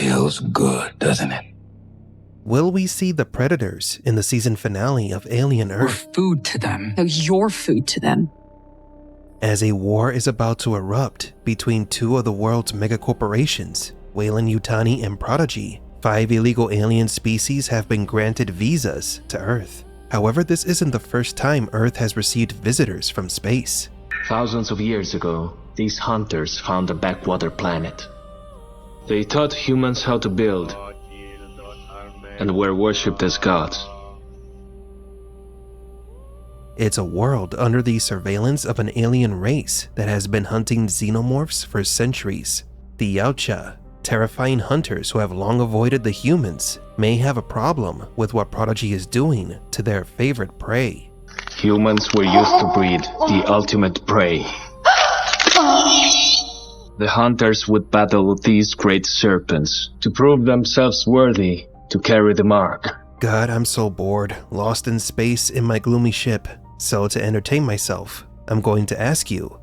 Feels good, doesn't it? Will we see the predators in the season finale of Alien Earth? We're food to them. No, you're food to them. As a war is about to erupt between two of the world's megacorporations, Weyland-Yutani and Prodigy, 5 illegal alien species have been granted visas to Earth. However, this isn't the first time Earth has received visitors from space. Thousands of years ago, these hunters found a backwater planet. They taught humans how to build, and were worshipped as gods. It's a world under the surveillance of an alien race that has been hunting xenomorphs for centuries. The Yautja, terrifying hunters who have long avoided the humans, may have a problem with what Prodigy is doing to their favorite prey. Humans were used to breed the ultimate prey. The hunters would battle these great serpents to prove themselves worthy to carry the mark. God, I'm so bored, lost in space in my gloomy ship. So to entertain myself, I'm going to ask you,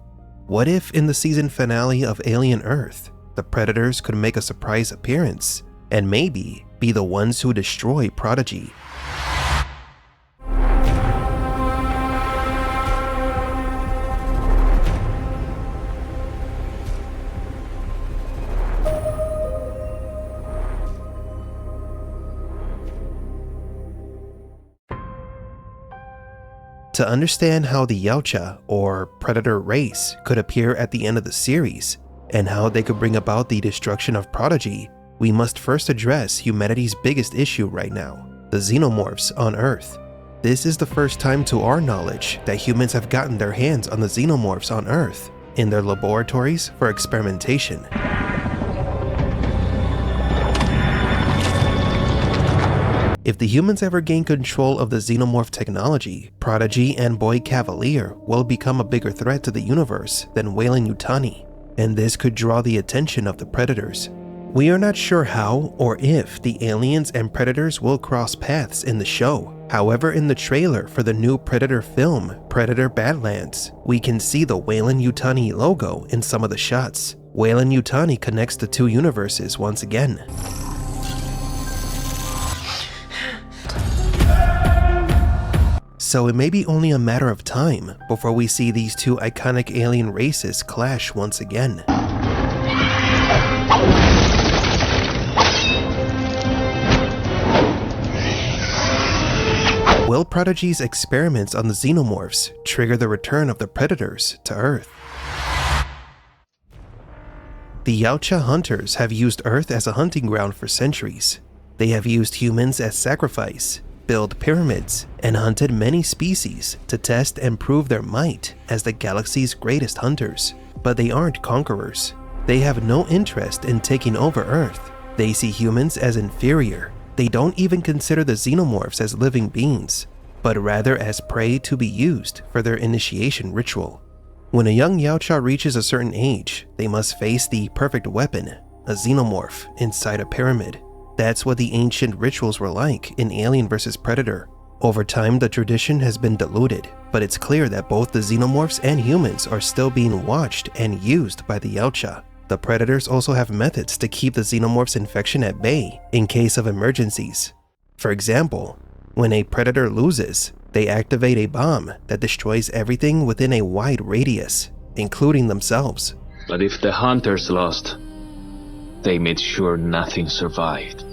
what if in the season finale of Alien Earth, the predators could make a surprise appearance and maybe be the ones who destroy Prodigy? To understand how the Yautja, or predator race, could appear at the end of the series, and how they could bring about the destruction of Prodigy, we must first address humanity's biggest issue right now, the xenomorphs on Earth. This is the first time to our knowledge that humans have gotten their hands on the xenomorphs on Earth, in their laboratories for experimentation. If the humans ever gain control of the xenomorph technology, Prodigy and Boy Cavalier will become a bigger threat to the universe than Weyland-Yutani, and this could draw the attention of the predators. We are not sure how or if the aliens and predators will cross paths in the show. However, in the trailer for the new Predator film, Predator Badlands, we can see the Weyland-Yutani logo in some of the shots. Weyland-Yutani connects the two universes once again. So it may be only a matter of time before we see these two iconic alien races clash once again. Will Prodigy's experiments on the xenomorphs trigger the return of the predators to Earth? The Yautja hunters have used Earth as a hunting ground for centuries. They have used humans as sacrifice, built pyramids, and hunted many species to test and prove their might as the galaxy's greatest hunters. But they aren't conquerors. They have no interest in taking over Earth. They see humans as inferior. They don't even consider the xenomorphs as living beings, but rather as prey to be used for their initiation ritual. When a young Yautja reaches a certain age, they must face the perfect weapon, a xenomorph inside a pyramid. That's what the ancient rituals were like in Alien vs. Predator. Over time, the tradition has been diluted, but it's clear that both the xenomorphs and humans are still being watched and used by the Yautja. The predators also have methods to keep the xenomorph's infection at bay in case of emergencies. For example, when a predator loses, they activate a bomb that destroys everything within a wide radius, including themselves. But if the hunters lost, they made sure nothing survived.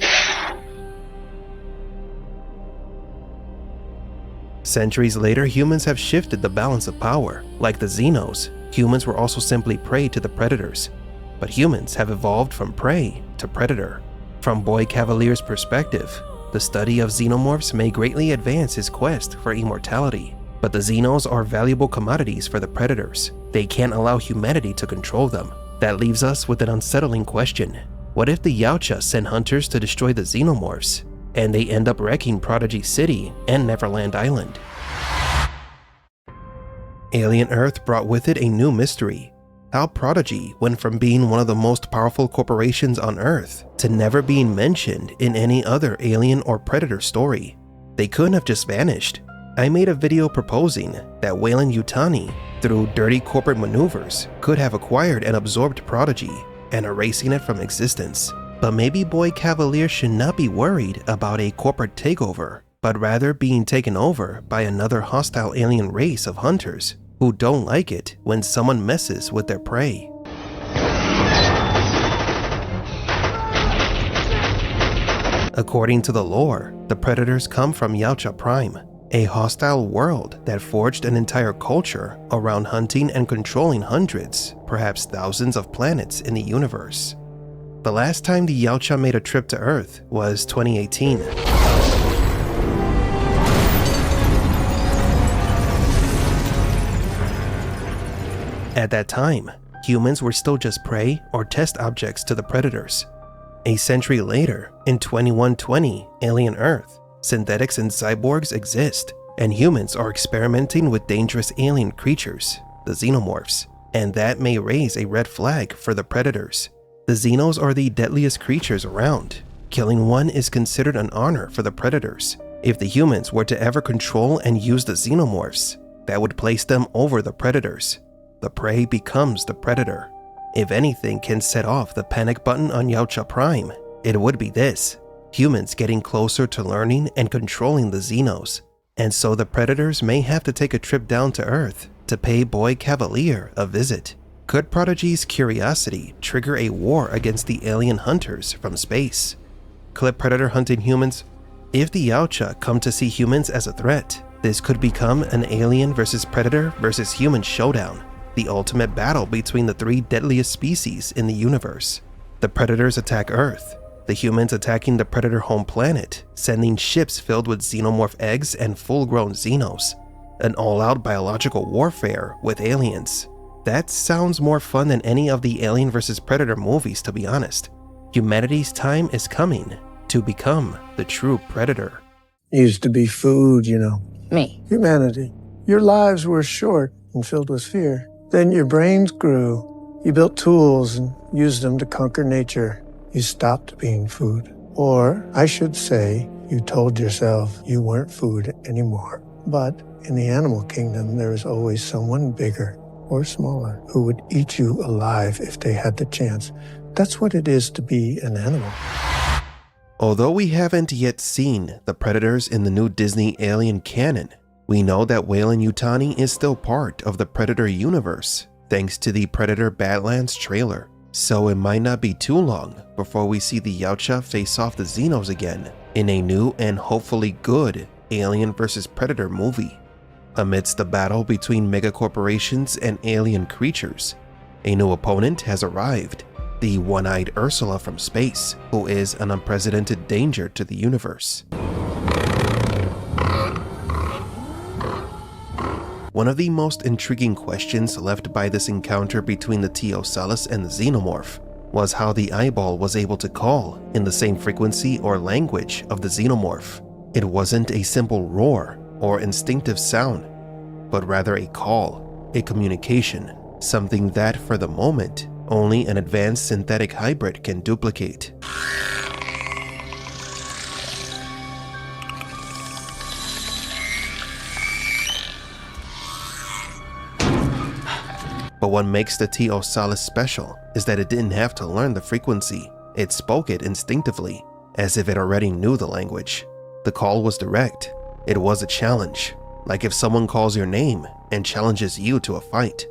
Centuries later, humans have shifted the balance of power. Like the Xenos, humans were also simply prey to the predators. But humans have evolved from prey to predator. From Boy Cavalier's perspective, the study of xenomorphs may greatly advance his quest for immortality. But the Xenos are valuable commodities for the predators. They can't allow humanity to control them. That leaves us with an unsettling question. What if the Yautja send hunters to destroy the xenomorphs, and they end up wrecking Prodigy City and Neverland Island? Alien Earth brought with it a new mystery. How Prodigy went from being one of the most powerful corporations on Earth to never being mentioned in any other Alien or Predator story. They couldn't have just vanished. I made a video proposing that Weyland-Yutani, through dirty corporate maneuvers, could have acquired and absorbed Prodigy and erasing it from existence. But maybe Boy Cavalier should not be worried about a corporate takeover, but rather being taken over by another hostile alien race of hunters who don't like it when someone messes with their prey. According to the lore, the predators come from Yautja Prime, a hostile world that forged an entire culture around hunting and controlling hundreds, perhaps thousands of planets in the universe. The last time the Yautja made a trip to Earth was 2018. At that time, humans were still just prey or test objects to the predators. A century later, in 2120 Alien Earth, synthetics and cyborgs exist, and humans are experimenting with dangerous alien creatures, the xenomorphs, and that may raise a red flag for the predators. The xenos are the deadliest creatures around. Killing one is considered an honor for the predators. If the humans were to ever control and use the xenomorphs, that would place them over the predators. The prey becomes the predator. If anything can set off the panic button on Yautja Prime, it would be this: humans getting closer to learning and controlling the xenos. And so the predators may have to take a trip down to Earth to pay Boy Cavalier a visit. Could Prodigy's curiosity trigger a war against the alien hunters from space? Clip predator hunting humans? If the Yautja come to see humans as a threat, this could become an alien versus predator versus human showdown, the ultimate battle between the three deadliest species in the universe. The predators attack Earth, the humans attacking the predator home planet, sending ships filled with xenomorph eggs and full-grown xenos. An all-out biological warfare with aliens. That sounds more fun than any of the Alien vs. Predator movies, to be honest. Humanity's time is coming to become the true predator. Used to be food, you know. Me. Humanity. Your lives were short and filled with fear. Then your brains grew. You built tools and used them to conquer nature. You stopped being food. Or, I should say, you told yourself you weren't food anymore. But in the animal kingdom, there is always someone bigger or smaller who would eat you alive if they had the chance. That's what it is to be an animal. Although we haven't yet seen the predators in the new Disney Alien canon, we know that Weyland-Yutani is still part of the Predator universe, thanks to the Predator Badlands trailer. So it might not be too long before we see the Yautja face off the Xenos again in a new and hopefully good Alien vs. Predator movie. Amidst the battle between megacorporations and alien creatures, a new opponent has arrived, the one-eyed Ursula from space, who is an unprecedented danger to the universe. One of the most intriguing questions left by this encounter between the Teosallus and the Xenomorph was how the eyeball was able to call in the same frequency or language of the Xenomorph. It wasn't a simple roar or instinctive sound, but rather a call, a communication, something that for the moment only an advanced synthetic hybrid can duplicate. But what makes the Teosallus special is that it didn't have to learn the frequency. It spoke it instinctively, as if it already knew the language. The call was direct. It was a challenge, like if someone calls your name and challenges you to a fight.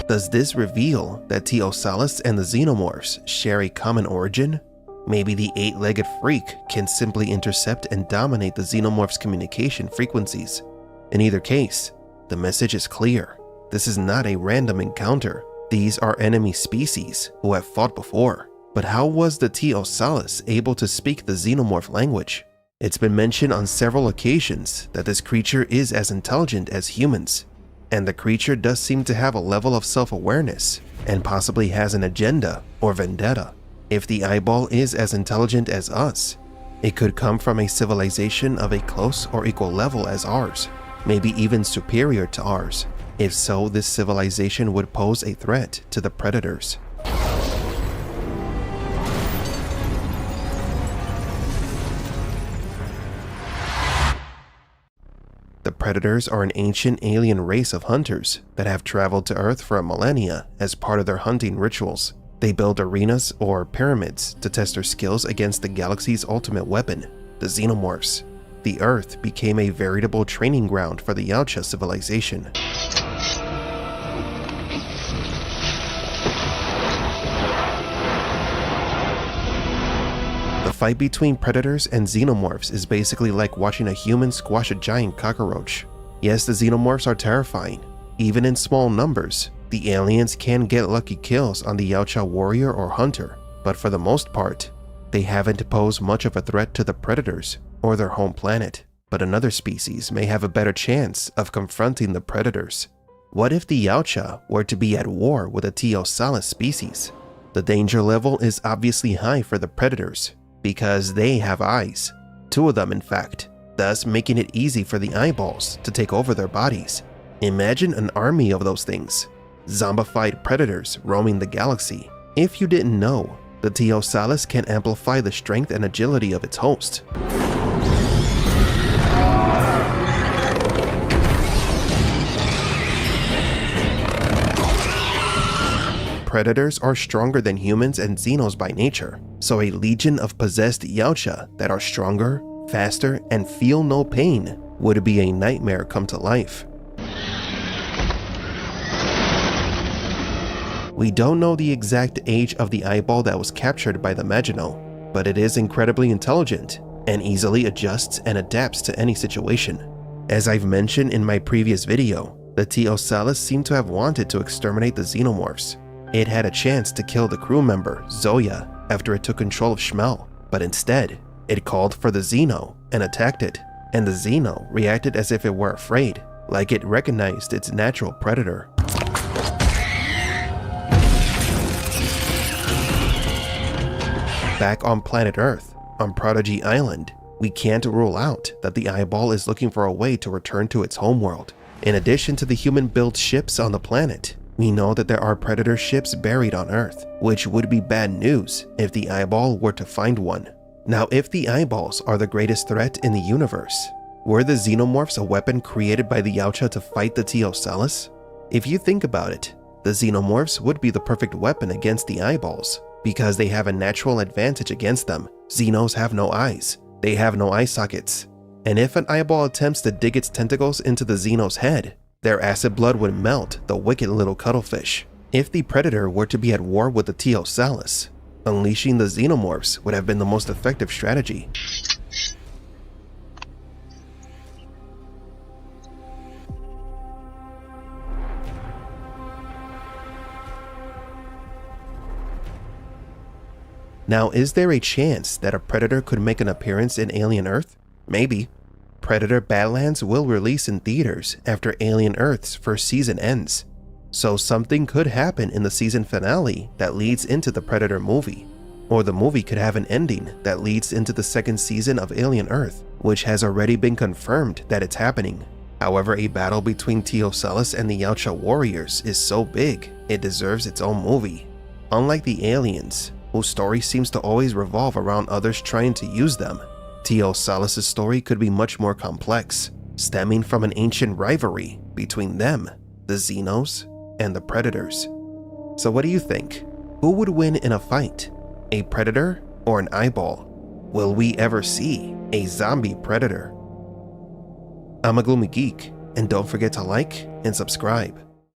Does this reveal that Teosallus and the Xenomorphs share a common origin? Maybe the eight-legged freak can simply intercept and dominate the Xenomorph's communication frequencies. In either case, the message is clear. This is not a random encounter. These are enemy species who have fought before. But how was the Teosallus able to speak the Xenomorph language? It's been mentioned on several occasions that this creature is as intelligent as humans, and the creature does seem to have a level of self-awareness and possibly has an agenda or vendetta. If the eyeball is as intelligent as us, it could come from a civilization of a close or equal level as ours, maybe even superior to ours. If so, this civilization would pose a threat to the predators. The predators are an ancient alien race of hunters that have traveled to Earth for a millennia as part of their hunting rituals. They build arenas or pyramids to test their skills against the galaxy's ultimate weapon, the xenomorphs. The Earth became a veritable training ground for the Yautja civilization. The fight between predators and xenomorphs is basically like watching a human squash a giant cockroach. Yes, the xenomorphs are terrifying. Even in small numbers, the aliens can get lucky kills on the Yautja warrior or hunter, but for the most part, they haven't posed much of a threat to the predators or their home planet. But another species may have a better chance of confronting the predators. What if the Yautja were to be at war with a teased species? The danger level is obviously high for the predators, because they have eyes, 2 of them in fact, thus making it easy for the eyeballs to take over their bodies. Imagine an army of those things, zombified predators roaming the galaxy. If you didn't know, the teased can amplify the strength and agility of its host. Predators are stronger than humans and xenos by nature, so a legion of possessed Yautja that are stronger, faster, and feel no pain would be a nightmare come to life. We don't know the exact age of the eyeball that was captured by the Maginot, but it is incredibly intelligent and easily adjusts and adapts to any situation. As I've mentioned in my previous video, the teased seemed to have wanted to exterminate the xenomorphs. It had a chance to kill the crew member, Zoya, after it took control of Schmel, but instead, it called for the Xeno and attacked it, and the Xeno reacted as if it were afraid, like it recognized its natural predator. Back on planet Earth, on Prodigy Island, we can't rule out that the eyeball is looking for a way to return to its homeworld. In addition to the human-built ships on the planet, we know that there are predator ships buried on Earth, which would be bad news if the eyeball were to find one. Now, if the eyeballs are the greatest threat in the universe, were the xenomorphs a weapon created by the Yautja to fight the teased? If you think about it, the xenomorphs would be the perfect weapon against the eyeballs, because they have a natural advantage against them. Xenos have no eyes, they have no eye sockets, and if an eyeball attempts to dig its tentacles into the Xeno's head, their acid blood would melt the wicked little cuttlefish. If the predator were to be at war with the teased, unleashing the xenomorphs would have been the most effective strategy. Now, is there a chance that a predator could make an appearance in Alien Earth? Maybe. Predator Badlands will release in theaters after Alien Earth's first season ends, so something could happen in the season finale that leads into the Predator movie, or the movie could have an ending that leads into the second season of Alien Earth, which has already been confirmed that it's happening. However, a battle between teased and the Yautja warriors is so big, it deserves its own movie. Unlike the aliens, whose story seems to always revolve around others trying to use them, teased story could be much more complex, stemming from an ancient rivalry between them, the Xenos, and the Predators. So what do you think? Who would win in a fight? A predator or an eyeball? Will we ever see a zombie predator? I'm a GloomyGeek, and don't forget to like and subscribe.